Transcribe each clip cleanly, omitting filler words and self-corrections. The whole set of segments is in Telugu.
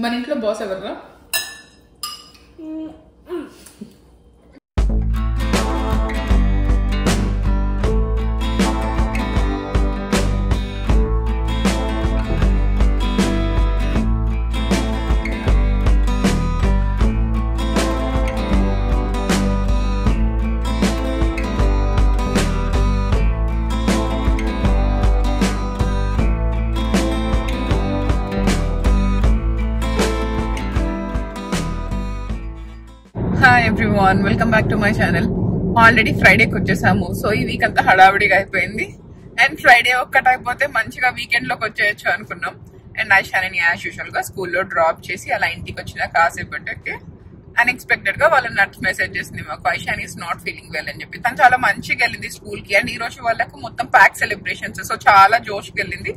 మన ఇంట్లో బాస్ ఎవర్రా? Hi everyone, welcome back to my channel. Already ఫ్రైడేకి వచ్చేసాము. సో ఈ వీక్ అంతా హడావిడిగా అయిపోయింది. అండ్ ఫ్రైడే ఒక్కటి అయిపోతే మంచిగా వీకెండ్ లోకి వచ్చేయచ్చు అనుకున్నాం. అండ్ ఐషాని యాజ్ యూజువల్ గా స్కూల్లో డ్రాప్ చేసి అలా ఇంటికి వచ్చిన కాసేపటికి అన్ఎక్స్పెక్టెడ్ గా వాళ్ళ నర్స్ మెసేజ్ చేసింది మాకు, Aishani is not feeling well అని చెప్పి. తను చాలా మంచిగా వెళ్ళింది స్కూల్ కి. అండ్ ఈ రోజు వాళ్ళకు మొత్తం ప్యాక్ సెలబ్రేషన్స్, సో చాలా జోష్కి వెళ్ళింది.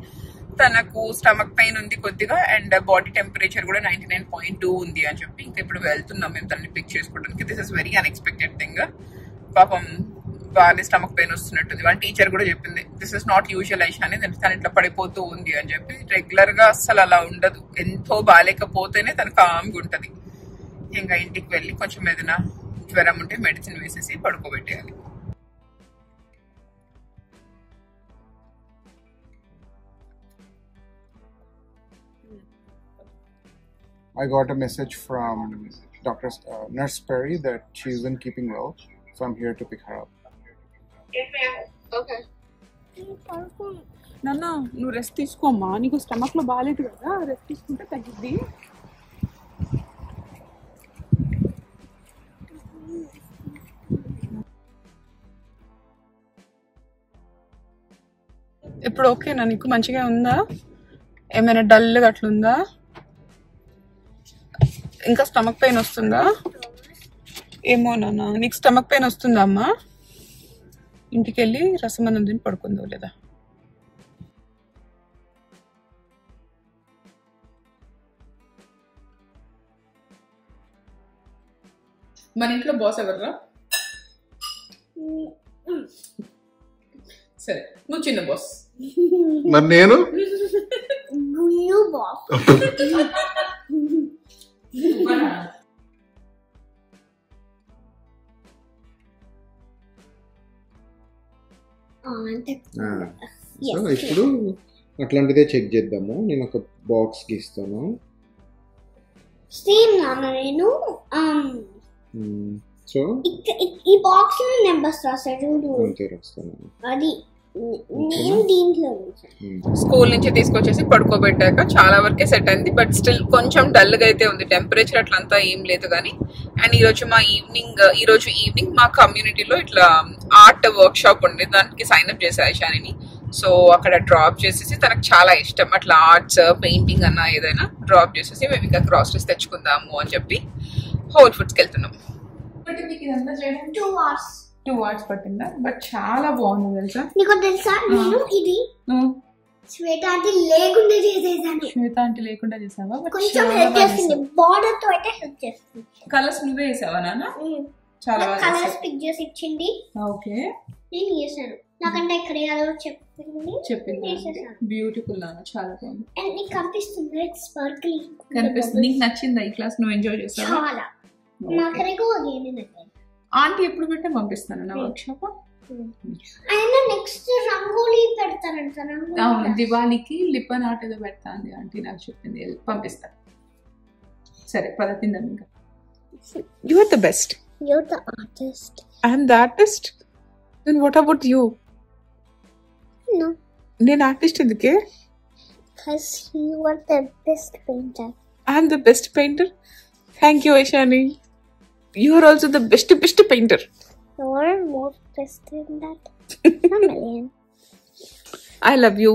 తనకు స్టమక్ పెయిన్ ఉంది కొద్దిగా, అండ్ బాడీ టెంపరేచర్ కూడా 99.2 ఉంది అని చెప్పి ఇంకా ఇప్పుడు వెళ్తున్నాం మేము తనని పిక్ చేసుకోవడానికి. This is very unexpected thing. పాపం బాగానే స్టమక్ పెయిన్ వస్తున్నట్టుంది. వాళ్ళ టీచర్ కూడా చెప్పింది, this is not usual Aishani, తను ఇట్లా పడిపోతూ ఉంది అని చెప్పి. రెగ్యులర్ గా అస్సలు అలా ఉండదు, ఎంతో బాగాలేకపోతేనే తను కామ్గా ఉంటది. ఇంకా ఇంటికి వెళ్ళి కొంచెం ఏదైనా జ్వరం ఉంటే మెడిసిన్ వేసేసి పడుకోబెట్టేయాలి. I got a message from Nurse Perry that she isn't keeping well, so I'm here to pick her up. Okay. నాన్న నువ్వు రెస్ట్ తీసుకోమ్మా, నీకు స్టమక్ లో బాగాలేదు కదా, రెస్ట్ తీసుకుంటే తగ్గిద్ది. ఇప్పుడు ఓకేనా నీకు? మంచిగా ఉందా? ఏమైనా డల్గా అట్లుందా? ఇంకా స్టమక్ పెయిన్ వస్తుందా? ఏమో నాన్న, నీకు స్టమక్ పెయిన్ వస్తుందా అమ్మా? ఇంటికి వెళ్ళి రసమన్నం తిని పడుకుందో లేదా? మన ఇంట్లో బాస్ ఎవర్రా? సరే, నువ్వు చిన్న బాస్. మరి నేను సో ఇప్పుడు అట్లాంటిదే చెక్ చేద్దాము. నేను ఒక బాక్స్ గీస్తాను. సేమ్ నాన్న, నేను సో ఈ బాక్స్ లో నెంబర్స్ రాసాడు, అంతే రాస్తాను. అది నేను దీంట్లో స్కూల్ నుంచి తీసుకొచ్చేసి పడుకోబెట్టాక చాలా వరకే సెట్ అయింది. బట్ స్టిల్ కొంచెం డల్ గా అయితే ఉంది. టెంపరేచర్ అట్లంతా ఏం లేదు కానీ. అండ్ ఈ రోజు ఈవినింగ్ మా కమ్యూనిటీలో ఇట్లా ఆర్ట్ వర్క్ షాప్ ఉంది, దానికి సైన్ అప్ చేసా ఐషాని. సో అక్కడ డ్రాప్ చేసేసి, తనకు చాలా ఇష్టం అట్లా ఆర్ట్స్, పెయింటింగ్ అన్న ఏదైనా డ్రాప్ చేసేసి మేము ఇంకా గ్రాసరీస్ తెచ్చుకుందాము అని చెప్పి హోల్ ఫుడ్స్కి వెళ్తున్నాం. బట్ మీకు ఇదంతా చేయడం 2 hours పట్టిందా? బట్ చాలా బాగుంది తెలుసా. నీకు తెలుసా, నేను ఇది శ్వేత ఆంటీ లేకుండా చేసేసాను. శ్వేత ఆంటీ లేకుండా చేసావా? కొంచెం హెల్ప్ చేస్తుంది, బార్డర్ తో అయితే హెల్ప్ చేస్తుంది. కలర్స్ నువ్వే వేసావా నాన్న? చాలా కలర్స్ పిక్ చేసి ఇచ్చింది. ఓకే, నేను చేశాను. నాకంటే ఎక్కడ వేయాలో చెప్పింది. బ్యూటిఫుల్ నాన్న, చాలా బాగుంది. అండ్ నీకు కనిపిస్తుంది, ఇట్స్ స్పార్క్లీ కనిపిస్తుంది. నీకు నచ్చిందా ఈ క్లాస్? నువ్వు ఎంజాయ్ చేసావా? చాలా. నాకరేకో అగేని నచ్చింది. ఆంటీ ఎప్పుడు పెట్టే పంపిస్తాను నా వర్క్ షాప్. ఆయన నెక్స్ట్ రంగోలీ పెడతారంట. అవును, దివాళీకి లిప్పన్ ఆర్ట్ ఏదో పెడతా అండి ఆంటీ, నాకు చెప్పింది. పంపిస్తా. సరే పద తిందాం ఇంకా. You are the best. You are the artist. I am the artist. Then what about you? No, నేను ఆర్టిస్ట్ ఎందుకే? because you are the best painter. I am the best painter. Thank you Aishani. You are also the best painter. You are more best than that. A million. I love you.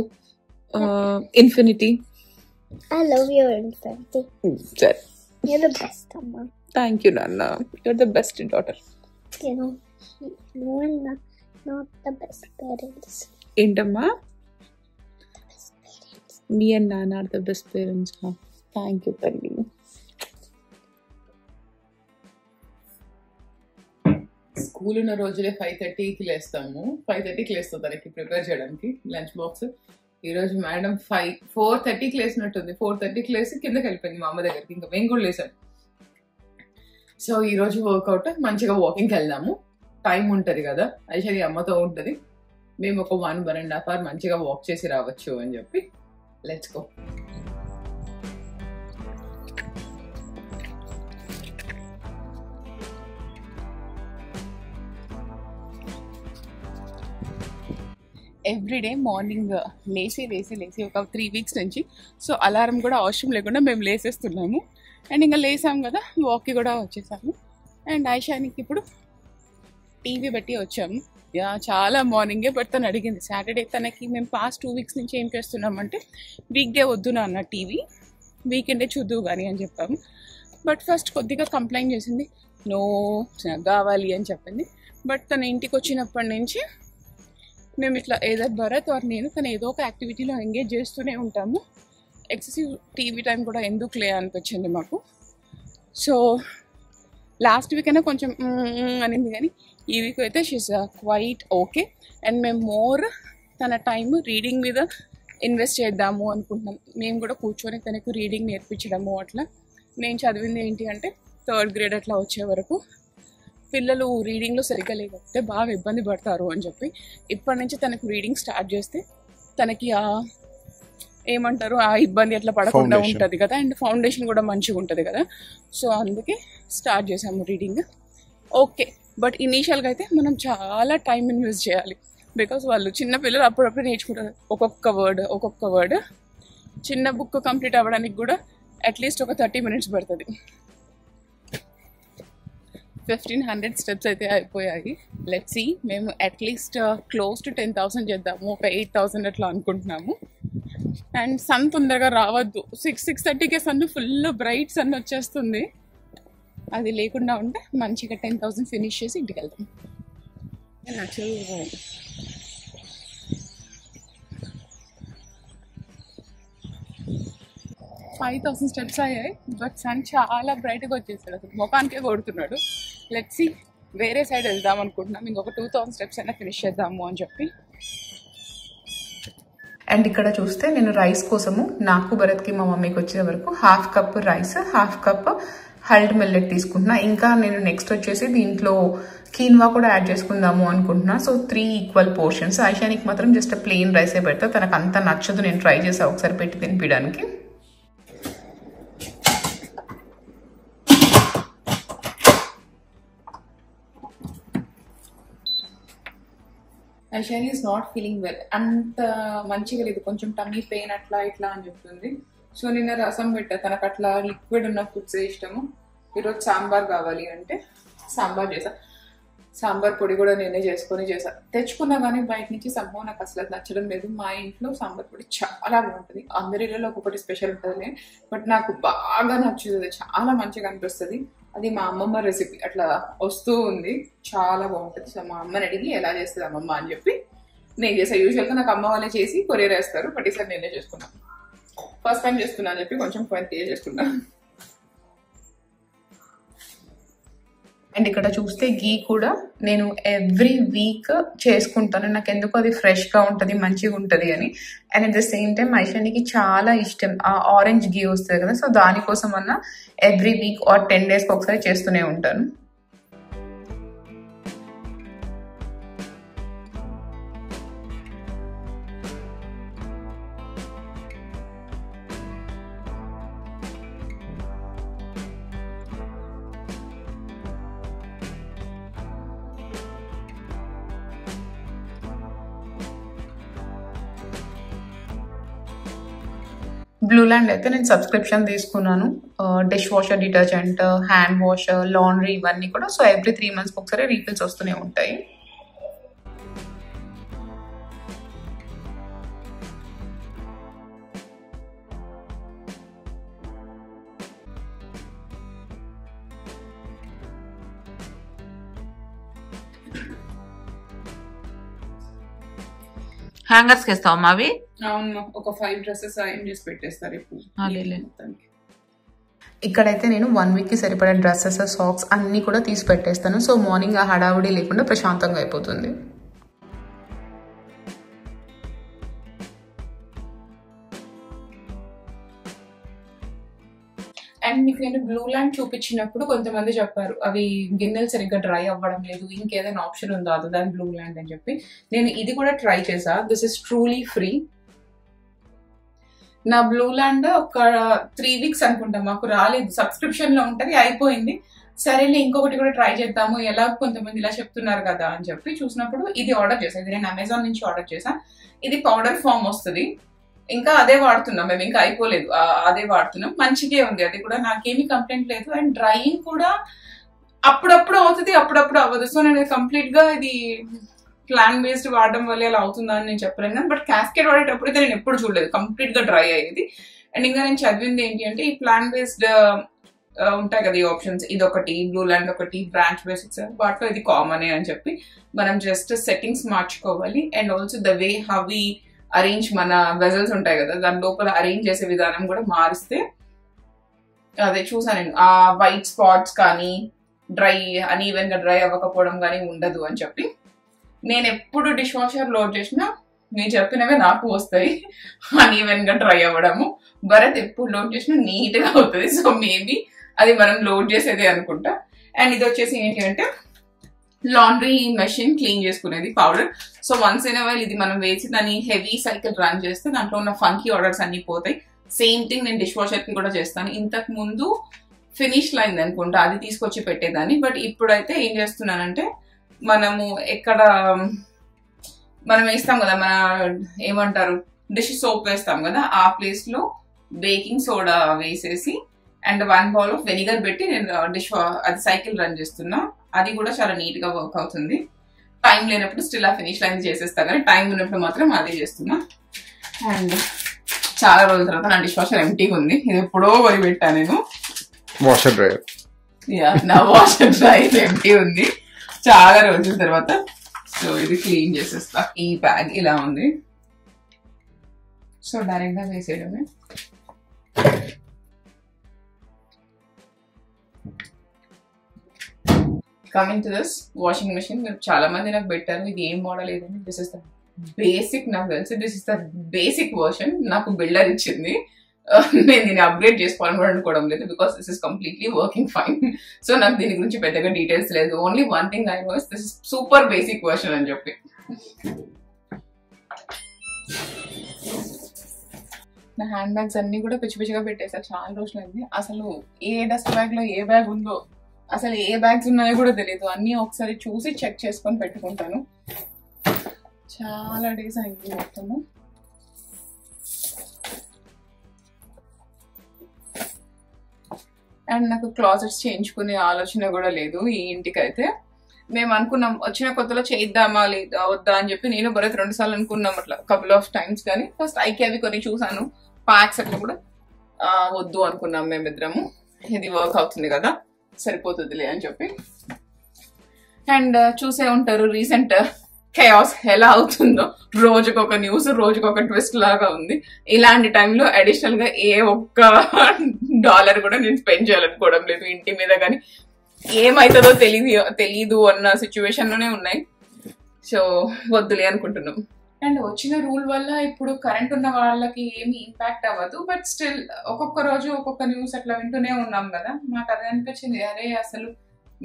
Infinity. I love you, Infinity. Sir. You're the best, Amma. Thank you, Nana. You're the best daughter. You know, you are not the best parents. Indamma? Best parents. Me and Nana are the best parents. Huh? Thank you, Talli. School ఉన్న రోజులే 5:30కి లేస్తాము. 5:30కి లేస్తాం తనకి ప్రిపేర్ చేయడానికి లంచ్ బాక్స్. ఈరోజు మేడం 4:30కి లేసినట్టుంది. 4:30కి లేసి కిందకి వెళ్ళిపోయింది మా అమ్మ దగ్గరికి. ఇంకా మేము కూడా లేసాం. సో ఈరోజు వర్కౌట్ మంచిగా వాకింగ్కి వెళ్దాము. టైం ఉంటుంది కదా, ఐశ్వర్య అమ్మతో ఉంటుంది. మేము ఒక 1.5 hour మంచిగా వాక్ చేసి రావచ్చు అని చెప్పి లెట్స్ గో. ఎవ్రీడే మార్నింగ్ లేసి ఒక 3 weeks నుంచి సో అలారం కూడా అవసరం లేకుండా మేము లేసేస్తున్నాము. అండ్ ఇంకా లేసాం కదా, వాక్కి కూడా వచ్చేసాము. అండ్ ఐషానికి ఇప్పుడు టీవీ పెట్టి వచ్చాము. చాలా మార్నింగే. బట్ తను అడిగింది సాటర్డే తనకి మేము పాస్ట్ 2 weeks నుంచి ఏం చేస్తున్నామంటే వీక్డే వద్దు నాన్న టీవీ, వీకెండే చూద్దు కానీ అని చెప్పాము. బట్ ఫస్ట్ కొద్దిగా కంప్లైంట్ చేసింది, నో కావాలి అని చెప్పింది. బట్ తన ఇంటికి వచ్చినప్పటి నుంచి మేము ఇట్లా ఏదో భరత్ ఆర్ నేను తను ఏదో ఒక యాక్టివిటీలో ఎంగేజ్ చేస్తూనే ఉంటాము. ఎక్సెసివ్ టీవీ టైం కూడా ఎందుకు లే అనిపించింది మాకు. సో లాస్ట్ వీక్ అయినా కొంచెం అనింది, కానీ ఈ వీక్ అయితే షీస్ క్వైట్ ఓకే. అండ్ మేము మోర్ తన టైం రీడింగ్ మీద ఇన్వెస్ట్ చేద్దాము అనుకుంటున్నాం. మేము కూడా కూర్చొని తనకు రీడింగ్ నేర్పించడము. అట్లా నేను చదివింది ఏంటి అంటే 3rd grade అట్లా వచ్చే వరకు పిల్లలు రీడింగ్లో సరిగ్గా లేకపోతే బాగా ఇబ్బంది పడతారు అని చెప్పి ఇప్పటి నుంచి తనకు రీడింగ్ స్టార్ట్ చేస్తే తనకి ఏమంటారు ఆ ఇబ్బంది అట్లా పడకుండా ఉంటుంది కదా. అండ్ ఫౌండేషన్ కూడా మంచిగా ఉంటుంది కదా. సో అందుకే స్టార్ట్ చేసాము రీడింగ్. ఓకే, బట్ ఇనీషియల్గా అయితే మనం చాలా టైం ఇన్వెస్ట్ చేయాలి. బికాస్ వాళ్ళు చిన్న పిల్లలు అప్పుడప్పుడు నేర్చుకుంటారు ఒక్కొక్క వర్డ్. చిన్న బుక్ కంప్లీట్ అవ్వడానికి కూడా అట్లీస్ట్ ఒక 30 minutes పడుతుంది. 1500 steps అయితే అయిపోయాయి. లెట్స్ సీ, మేము అట్లీస్ట్ క్లోజ్ టు 10,000 చేద్దాము. ఒక 8,000 అట్లా అనుకుంటున్నాము. అండ్ సన్ తొందరగా రావద్దు. 6:30కే సన్ ఫుల్ బ్రైట్ సన్ వచ్చేస్తుంది. అది లేకుండా ఉంటే మంచిగా 10,000 ఫినిష్ చేసి ఇంటికి వెళ్తాం. యాక్చువల్గా 5,000 steps అయ్యాయి. బట్ సన్ చాలా బ్రైట్గా వచ్చేసాడు, అసలు ముఖానికే కొడుతున్నాడు. లెట్స్ సీ, వేరే సైడ్ వెళ్దాం అనుకుంటున్నాం. ఇంకొక 2,000 steps అయినా ఫినిష్ చేద్దాము అని చెప్పి. అండ్ ఇక్కడ చూస్తే నేను రైస్ కోసము నాకు భరత్కి మా మమ్మీకి వచ్చే వరకు 1/2 cup రైస్, 1/2 cup హల్డ్ మిల్లెట్ తీసుకుంటున్నా. ఇంకా నేను నెక్స్ట్ వచ్చేసి దీంట్లో కీన్వా కూడా యాడ్ చేసుకుందాము అనుకుంటున్నా. So 3 equal portions. ఐషానికి మాత్రం జస్ట్ ప్లెయిన్ రైసే పెడతా, తనకు అంత నచ్చదు. నేను ట్రై చేసా ఒకసారి పెట్టి తినిపించడానికి. Aishani is not feeling well, అంత మంచిగా లేదు, కొంచెం టమ్మీ పెయిన్ అట్లా ఇట్లా అని చెప్తుంది. సో నిన్న రసం పెట్టా, తనకు అట్లా లిక్విడ్ ఉన్న ఫుడ్స్ ఇష్టము. ఈరోజు సాంబార్ కావాలి అంటే సాంబార్ చేసా. సాంబార్ పొడి కూడా నేనే చేసా. తెచ్చుకున్నా కానీ బయట నుంచి సంభవం నాకు అసలు నచ్చడం లేదు. మా ఇంట్లో సాంబార్ పొడి చాలా బాగుంటుంది. అందరి ఇళ్ళలో ఒక్కొక్కటి స్పెషల్ ఉంటుంది, బట్ నాకు బాగా నచ్చుతుంది, చాలా మంచిగా అనిపిస్తుంది. అది మా అమ్మమ్మ రెసిపీ అట్లా వస్తూ ఉంది, చాలా బాగుంటుంది. సో మా అమ్మని అడిగి ఎలా చేస్తుంది అమ్మమ్మ అని చెప్పి నేను చేసా. యూజువల్గా నాకు అమ్మ వాళ్ళే చేసి కొరియర్ వేస్తారు, బట్ ఈసారి నేనే చేసుకున్నాను. ఫస్ట్ టైం చేస్తున్నా అని చెప్పి కొంచెం పే చేసుకున్నా. అండ్ ఇక్కడ చూస్తే గీ కూడా నేను ఎవ్రీ వీక్ చేసుకుంటాను. నాకు ఎందుకు అది ఫ్రెష్గా ఉంటుంది, మంచిగా ఉంటుంది అని. And at the same time ఐషానికి చాలా ఇష్టం ఆ ఆరెంజ్ గీ వస్తుంది కదా. సో దానికోసం అన్న ఎవ్రీ వీక్ ఆర్ 10 days ఒకసారి చేస్తూనే ఉంటాను. బ్లూ ల్యాండ్ అయితే నేను సబ్స్క్రిప్షన్ తీసుకున్నాను. Dish washer, detergent, hand wash, laundry ఇవన్నీ కూడా. సో ఎవ్రీ 3 months ఒకసారి రీఫిల్స్ వస్తూనే ఉంటాయి. హ్యాంగర్స్ వేస్తావమ్మా అవి? అవును, ఒక 5 dresses ఐరన్ చేసి పెట్టేస్తారు ఇప్పుడు. ఇక్కడైతే నేను 1 week కి సరిపడే డ్రెస్సెస్, సాక్స్ అన్ని కూడా తీసి పెట్టేస్తాను. సో మార్నింగ్ ఆ హడావుడి లేకుండా ప్రశాంతంగా అయిపోతుంది. అండ్ మీకు నేను బ్లూ ల్యాండ్ చూపించినప్పుడు కొంతమంది చెప్పారు అవి గిన్నెలు సరిగ్గా డ్రై అవ్వడం లేదు, ఇంకేదైనా ఆప్షన్ ఉందా అదర్ దాన్ బ్లూ ల్యాండ్ అని చెప్పి. నేను ఇది కూడా ట్రై చేసా. This is truly free. నా బ్లూ ల్యాండ్ ఒక 3 weeks అనుకుంటా మాకు రాలేదు, సబ్స్క్రిప్షన్ లో ఉంటది, అయిపోయింది. సరేలే ఇంకొకటి కూడా ట్రై చేద్దాము, ఎలా కొంతమంది ఇలా చెప్తున్నారు కదా అని చెప్పి చూసినప్పుడు ఇది ఆర్డర్ చేసాను. ఇది నేను అమెజాన్ నుంచి ఆర్డర్ చేశాను. ఇది పౌడర్ ఫామ్ వస్తుంది. ఇంకా అదే వాడుతున్నాం మేము, ఇంకా అయిపోలేదు, అదే వాడుతున్నాం. మంచిగా ఉంది, అది కూడా నాకేమీ కంప్లైంట్ లేదు. అండ్ డ్రైయింగ్ కూడా అప్పుడప్పుడు అవుతుంది, అప్పుడప్పుడు అవ్వదు. సో నేను కంప్లీట్ గా ఇది ప్లాన్ బేస్డ్ వాడడం వల్ల ఇలా అవుతుందా అని నేను చెప్పలేను. బట్ క్యాస్కేడ్ వాడేటప్పుడు అయితే నేను ఎప్పుడు చూడలేదు, కంప్లీట్ గా డ్రై అయ్యేది. అండ్ ఇంకా నేను చదివింది ఏంటి అంటే ఈ ప్లాన్ బేస్డ్ ఉంటాయి కదా ఈ ఆప్షన్స్, ఇదొకటి, బ్లూ ల్యాండ్ ఒకటి, బ్రాంచ్ బేసిక్స్, వాటిలో ఇది కామనే అని చెప్పి మనం జస్ట్ సెట్టింగ్స్ మార్చుకోవాలి. And also the way how we arrange మన వెజల్స్ ఉంటాయి కదా దాని లోపల అరేంజ్ చేసే విధానం కూడా మారిస్తే, అదే చూసాను నేను, ఆ వైట్ స్పాట్స్ కానీ డ్రై అన్ఈవెన్ గా డ్రై అవ్వకపోవడం కానీ ఉండదు అని చెప్పి. నేను ఎప్పుడు డిష్ వాషర్ లోడ్ చేసినా మీరు చెప్పినవే నాకు వస్తాయి, అన్ఈవెన్ గా డ్రై అవ్వడము. భరత్ ఎప్పుడు లోడ్ చేసినా నీట్ గా అవుతుంది. సో మేబీ అది మనం లోడ్ చేసేదే అనుకుంటా. అండ్ ఇది వచ్చేసి ఏంటి అంటే లాండ్రీ మెషిన్ క్లీన్ చేసుకునేది powder. So once in while ఇది మనం వేసి దాన్ని హెవీ సైకిల్ రన్ చేస్తే దాంట్లో ఉన్న ఫంకీ ఆర్డర్స్ అన్ని పోతాయి. సేమ్ థింగ్ నేను డిష్ వాషర్ కి కూడా చేస్తాను. ఇంతకు ముందు ఫినిష్ లైన్ అనుకుంటా అది తీసుకొచ్చి పెట్టేదాన్ని. బట్ ఇప్పుడైతే ఏం చేస్తున్నానంటే మనము ఎక్కడ మనం వేస్తాం కదా, మన ఏమంటారు డిష్ సోప్ వేస్తాం కదా, ఆ ప్లేస్ లో బేకింగ్ సోడా వేసేసి అండ్ 1 bowl of వెనిగర్ పెట్టి నేను అది సైకిల్ రన్ చేస్తున్నా. అది కూడా చాలా నీట్ గా వర్క్ అవుతుంది. టైం లేనప్పుడు స్టిల్ ఆ ఫినిష్ లైన్ చేసేస్తా, కానీ టైం ఉన్నప్పుడు మాత్రం అదే చేస్తున్నా. అండ్ చాలా రోజుల తర్వాత నా డిష్ వాషర్ ఎంటీగా ఉంది. ఇది ఎప్పుడో కొని పెట్టా నేను. వాషర్ డ్రైయర్, నా వాషర్ డ్రైయర్ ఎంటీ ఉంది చాలా రోజుల తర్వాత. సో ఇది క్లీన్ చేసేస్తా. ఈ బ్యాగ్ ఇలా ఉంది, సో డైరెక్ట్ గా వేసేయడమే. Coming to this washing machine, చాలా మంది నాకు పెట్టారు ఇది ఏం మోడల్ ఏదండి. దిస్ ఇస్ ద బేసిక్, నాకు తెలిసి this is the basic version. నాకు బిల్డర్ ఇచ్చింది, నేను దీన్ని అప్గ్రేడ్ చేసుకోవాలని కూడా అనుకోవడం లేదు, because this is completely working fine. So నాకు దీని గురించి పెద్దగా డీటెయిల్స్ లేదు. Only one thing I know is this is super basic version అని చెప్పి. నా హ్యాండ్ బ్యాగ్స్ అన్ని కూడా పిచ్చి పిచ్చిగా పెట్టేసా, చాలా రోజులైంది. అసలు ఏ డస్ట్ బ్యాగ్ లో ఏ బ్యాగ్ ఉందో, అసలు ఏ బ్యాగ్స్ ఉన్నాయో కూడా తెలియదు. అన్ని ఒకసారి చూసి చెక్ చేసుకొని పెట్టుకుంటాను. చాలా డేస్ అయింది మొత్తము. అండ్ నాకు క్లాజెట్స్ చేయించుకునే ఆలోచన కూడా లేదు ఈ ఇంటికైతే. మేము అనుకున్నాం వచ్చిన కొత్తలో చేద్దామా లేదా వద్దా అని చెప్పి నేను భరత్ 2 సార్లు అనుకున్నాం అట్లా కపుల్ ఆఫ్ టైమ్స్. కానీ ఫస్ట్ ఐకి అవి కొన్ని చూసాను, ప్యాక్స్ అట్లా కూడా వద్దు అనుకున్నాం మేమిద్దరము. ఇది వర్క్ అవుతుంది కదా సరిపోతుందిలే అని చెప్పి. అండ్ చూసే ఉంటారు రీసెంట్ chaos ఎలా అవుతుందో, రోజుకొక న్యూస్, రోజుకొక ట్విస్ట్ లాగా ఉంది. ఇలాంటి టైంలో అడిషనల్ గా ఏ ఒక్క $1 కూడా నేను స్పెండ్ చేయాలనుకోవడం లేదు ఇంటి మీద. కానీ ఏమైతుందో తెలీదు అన్న సిచ్యువేషన్ లోనే ఉన్నాయి. సో వద్దులే అనుకుంటున్నాం. అండ్ వచ్చిన రూల్ వల్ల ఇప్పుడు కరెంట్ ఉన్న వాళ్ళకి ఏమి ఇంపాక్ట్ అవ్వదు. బట్ స్టిల్ ఒక్కొక్క రోజు ఒక్కొక్క న్యూస్ అట్లా వింటూనే ఉన్నాం కదా. మాకు అదే అనిపించింది, అరే అసలు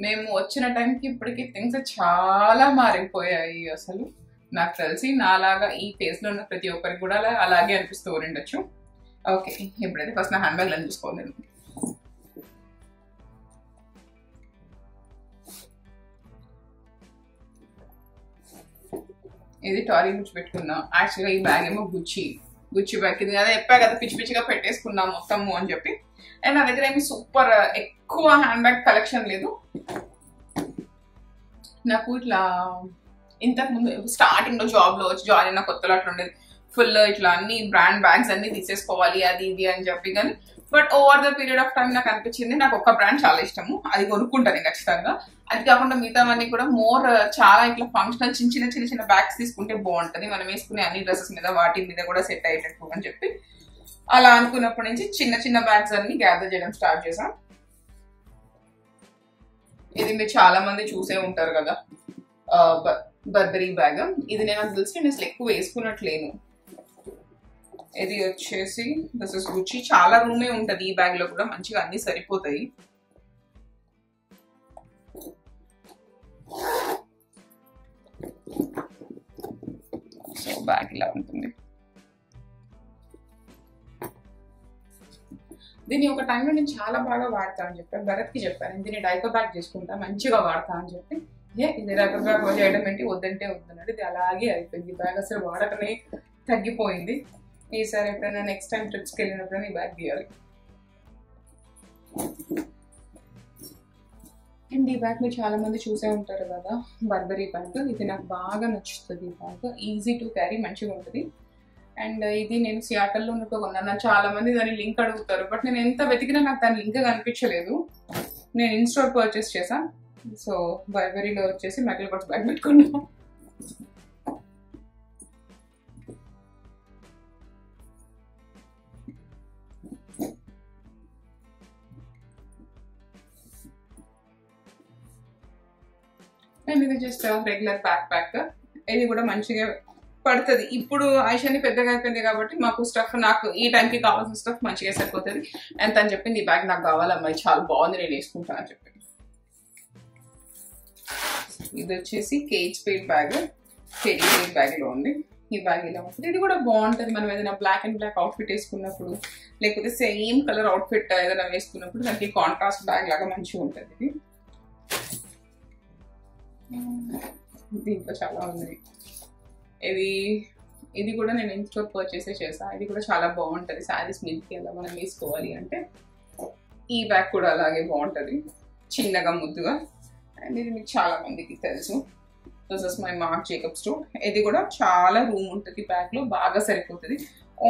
మేము వచ్చిన టైంకి ఇప్పటికి థింగ్స్ చాలా మారిపోయాయి. అసలు నాకు తెలిసి నాలాగా ఈ ఫేజ్ లో ఉన్న ప్రతి ఒక్కరికి కూడా అలాగే అనిపిస్తూ ఉండొచ్చు. ఓకే, ఇప్పుడైతే ఫస్ట్ నా హ్యాండ్ బ్యాగ్ అని చూసుకోవాలి. ఇది టారీ గుచ్చి పెట్టుకున్నా. యాక్చువల్గా ఈ బ్యాగ్ ఏమో గుచ్చి బ్యాగ్ ఇది కదా, చెప్పా కదా పిచ్చి పిచ్చిగా పెట్టేసుకున్నాం మొత్తము అని చెప్పి. అండ్ నా దగ్గర ఏమి సూపర్ ఎక్కువ హ్యాండ్ బ్యాగ్ కలెక్షన్ లేదు. నాకు ఇట్లా ఇంతకు ముందు స్టార్టింగ్ లో జాబ్ లో వచ్చి జాయిన్ అయిన కొత్తలో అట్లా ఉండేది, ఫుల్ ఇట్లా అన్ని బ్రాండ్ బ్యాగ్స్ అన్ని తీసేసుకోవాలి అది ఇది అని చెప్పి. కానీ but over the period of time నాకు అనిపించింది నాకు ఒక బ్రాండ్ చాలా ఇష్టము, అది కొనుక్కుంటాను ఖచ్చితంగా. అది కాకుండా మిగతావన్నీ కూడా మోర్ చాలా ఇట్లా ఫంక్షనల్ చిన్న బ్యాగ్స్ తీసుకుంటే బాగుంటది, మనం వేసుకునే అన్ని డ్రెస్సెస్ మీద వాటి మీద కూడా సెట్ అయ్యేటట్టు అని చెప్పి అలా అనుకున్నప్పటి నుంచి చిన్న బ్యాగ్స్ అన్ని గ్యాదర్ చేయడం స్టార్ట్ చేసాం. ఇది మీరు చాలా మంది చూసే ఉంటారు కదా, బర్బరీ బ్యాగ్. ఇది నేను తెలిసి నేను అసలు ఎక్కువ వేసుకున్నట్లేను. ఇది వచ్చేసి దిస్ ఇస్ గుచ్చి. చాలా రూమే ఉంటది ఈ బ్యాగ్ లో కూడా, మంచిగా అన్ని సరిపోతాయి. సో బ్యాగ్ ఇలా ఉంటుంది. దీన్ని ఒక టైంలో నేను చాలా బాగా వాడతా అని చెప్పాను, భరత్కి చెప్పాను దీన్ని డైపర్ బ్యాగ్ చేసుకుంటా మంచిగా వాడతా అని చెప్పి. ఇది డైపర్ బ్యాగ్ చేయడం ఏంటి వద్దంటే వద్దన్నాడు. ఇది అలాగే అయిపోయింది. బ్యాగ్ అసలు వాడకమే తగ్గిపోయింది. ఈసారి ఎప్పుడైనా నెక్స్ట్ టైం ట్రిప్స్కి వెళ్ళినప్పుడైనా ఈ బ్యాగ్ తీయాలి. అండ్ ఈ బ్యాగ్ మీరు చాలా మంది చూసే ఉంటారు కదా, బర్బరీ బ్యాగ్. ఇది నాకు బాగా నచ్చుతుంది. ఈ బ్యాగ్ ఈజీ టు క్యారీ, మంచిగా ఉంటుంది. అండ్ ఇది నేను సియాటల్లో ఉన్నట్టు కొన్నాను. చాలా మంది దాని లింక్ అడుగుతారు, బట్ నేను ఎంత వెతికినా నాకు దాని లింక్ కనిపించలేదు. నేను ఇన్స్టోర్ పర్చేస్ చేశాను. సో బర్బరీలో వచ్చేసి మైకేల్ కాట్స్ బ్యాగ్ పెట్టుకున్నాను. అండ్ ఇది జస్ట్ రెగ్యులర్ ప్యాక్. ఇది కూడా మంచిగా పడుతుంది. ఇప్పుడు ఆయిషాని పెద్దగా అయిపోయింది కాబట్టి మాకు స్టఫ్, నాకు ఈ టైంకి కావాల్సిన స్టఫ్ మంచిగా సరిపోతుంది. అండ్ తను చెప్పింది ఈ బ్యాగ్ నాకు కావాలి అమ్మాయి, చాలా బాగుంది, నేను వేసుకుంటాను అని చెప్పింది. ఇది వచ్చేసి Kate Spade bag, teddy bear bag లో ఉంది. ఈ బ్యాగ్ ఇలా ఉంటుంది. ఇది కూడా బాగుంటుంది. మనం ఏదైనా బ్లాక్ అండ్ బ్లాక్ అవుట్ఫిట్ వేసుకున్నప్పుడు, లేకపోతే సేమ్ కలర్ అవుట్ఫిట్ ఏదైనా వేసుకున్నప్పుడు దానికి కాంట్రాస్ట్ బ్యాగ్ లాగా మంచిగా ఉంటుంది. ఇది దీంట్లో చాలా ఉంది. ఇది కూడా నేను ఇన్స్టోర్ పర్చేస్ చేసాను. ఇది కూడా చాలా బాగుంటుంది. శారీస్ మీదకి అలా మనం వేసుకోవాలి అంటే ఈ బ్యాగ్ కూడా అలాగే బాగుంటుంది, చిన్నగా ముద్దుగా. అండ్ ఇది మీకు చాలా మందికి తెలుసు, this is my mark Jacob store. ఇది కూడా చాలా రూమ్ ఉంటుంది బ్యాగ్ లో, బాగా సరిపోతుంది.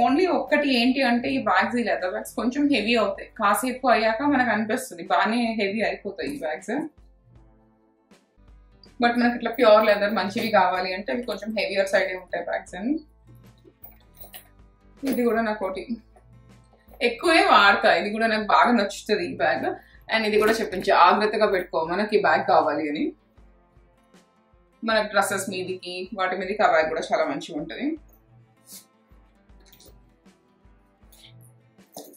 ఓన్లీ ఒక్కటి ఏంటి అంటే ఈ బ్యాగ్స్, ఈ లెదర్ బ్యాగ్స్ కొంచెం హెవీ అవుతాయి. కాసేపు అయ్యాక మనకు అనిపిస్తుంది బాగానే హెవీ అయిపోతాయి ఈ బ్యాగ్స్. బట్ మనకి ఇట్లా ప్యూర్ లెదర్ మంచివి కావాలి అంటే అవి కొంచెం హెవియర్ సైడే ఉంటాయి బ్యాగ్స్ అని. ఇది కూడా నాకు ఒకటి ఎక్కువే వాడతా, ఇది కూడా నాకు బాగా నచ్చుతుంది ఈ బ్యాగ్. అండ్ ఇది కూడా చెప్పించి జాగ్రత్తగా పెట్టుకో, మనకి ఈ బ్యాగ్ కావాలి అని. మన డ్రెస్సెస్ మీదికి వాటి మీదకి ఆ బ్యాగ్ కూడా చాలా మంచిగా ఉంటుంది.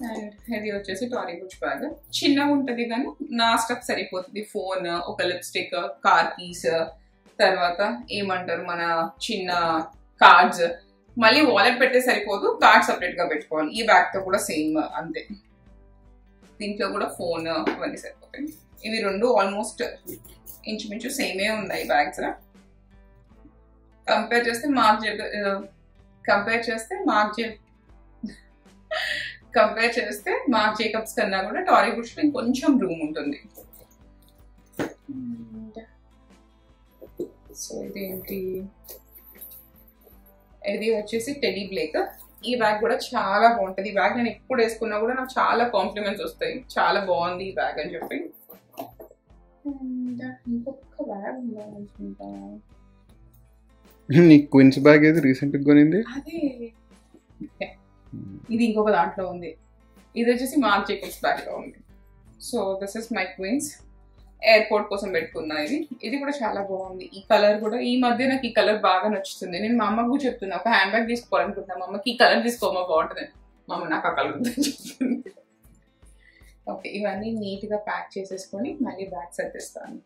అండ్ ఇది వచ్చేసి టారీ బుచ్ బ్యాగ్, చిన్నగా ఉంటుంది కానీ నా స్టఫ్ సరిపోతుంది. ఫోన్, ఒక లిప్స్టిక్, కార్ కీస్, తర్వాత ఏమంటారు మన చిన్న కార్డ్స్. మళ్ళీ వాలెట్ పెట్టే సరిపోదు, కార్డ్ సపరేట్ గా పెట్టుకోవాలి. ఈ బ్యాగ్ తో కూడా సేమ్ అంతే. దీంట్లో కూడా ఫోన్ అవన్నీ సరిపోతాయి. ఇవి రెండు ఆల్మోస్ట్ ఇంచుమించు సేమే ఉన్నాయి బ్యాగ్స్. కంపేర్ చేస్తే మార్క్ జేకబ్స్ కన్నా కూడా టారీ బుచ్ లో ఇంకొంచెం రూమ్ ఉంటుంది. సో ఇదేంటి, ఇది వచ్చేసి టెడీ బ్లేక్. ఈ బ్యాగ్ కూడా చాలా బాగుంటుంది. ఈ బ్యాగ్ నేను ఎప్పుడు వేసుకున్నా కూడా నాకు చాలా కాంప్లిమెంట్స్ వస్తాయి, చాలా బాగుంది ఈ బ్యాగ్ అని చెప్పి. ఇంకొక బ్యాగ్ ఉందా అనుకుంటా, నీ క్వీన్స్ బ్యాగ్ ఏది రీసెంట్ గా కొనింది? అదే, ఇది ఇంకొక దాంట్లో ఉంది. ఇది వచ్చేసి మార్క్ జేకబ్స్ బ్యాగ్ లో ఉంది. So this is my queens. Airport కోసం పెట్టుకున్నా. ఇది కూడా చాలా బాగుంది. ఈ కలర్ కూడా ఈ మధ్య నాకు ఈ కలర్ బాగా నచ్చుతుంది. నేను మా అమ్మకు చెప్తున్నా ఒక హ్యాండ్ బ్యాగ్ తీసుకోవాలనుకుంటున్నా, మా అమ్మకి ఈ కలర్ తీసుకోమా బాగుంటుంది. మా అమ్మ నాకు ఆ కలర్ ఉందని చెప్తుంది. ఓకే, ఇవన్నీ నీట్ గా ప్యాక్ చేసేసుకొని మళ్ళీ బ్యాగ్ సర్దిస్తాను.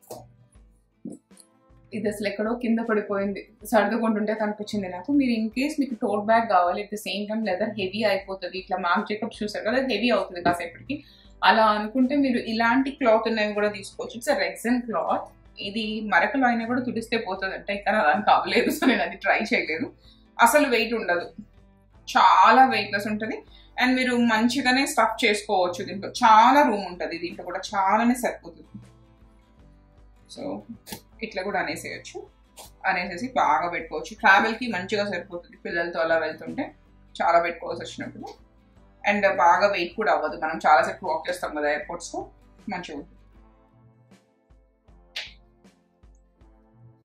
ఇది అసలు ఎక్కడో కింద పడిపోయింది, సర్దుకుంటుంటే కనిపించింది నాకు. మీరు ఇన్ కేస్ మీకు టోట్ బ్యాగ్ కావాలి, at the same time leather heavy అయిపోతుంది, ఇట్లా మార్క్ జేకబ్ చూసారు కదా హెవీ అవుతుంది కాసేపటికి, అలా అనుకుంటే మీరు ఇలాంటి క్లాత్ ఉన్నవి కూడా తీసుకోవచ్చు. It's rexine cloth. ఇది మరకలు అయినా కూడా తుడిస్తే పోతుంది అంటే, ఇక్కడ దానికి అవ్వలేదు. సో నేను అది ట్రై చేయలేదు. అసలు వెయిట్ ఉండదు, చాలా వెయిట్లెస్ ఉంటుంది. అండ్ మీరు మంచిగానే స్టఫ్ చేసుకోవచ్చు. దీంట్లో చాలా రూమ్ ఉంటుంది, దీంట్లో కూడా చాలానే సరిపోతుంది. సో ఇట్లా కూడా అనేసేసి బాగా పెట్టుకోవచ్చు. ట్రావెల్కి మంచిగా సరిపోతుంది, పిల్లలతో అలా వెళ్తుంటే చాలా పెట్టుకోవాల్సి వచ్చినప్పుడు. అండ్ బాగా వెయిట్ కూడా అవ్వదు, మనం చాలాసేపు వాక్ చేస్తాం కదా ఎయిర్పోర్ట్స్లో, మంచిగా ఉంటుంది.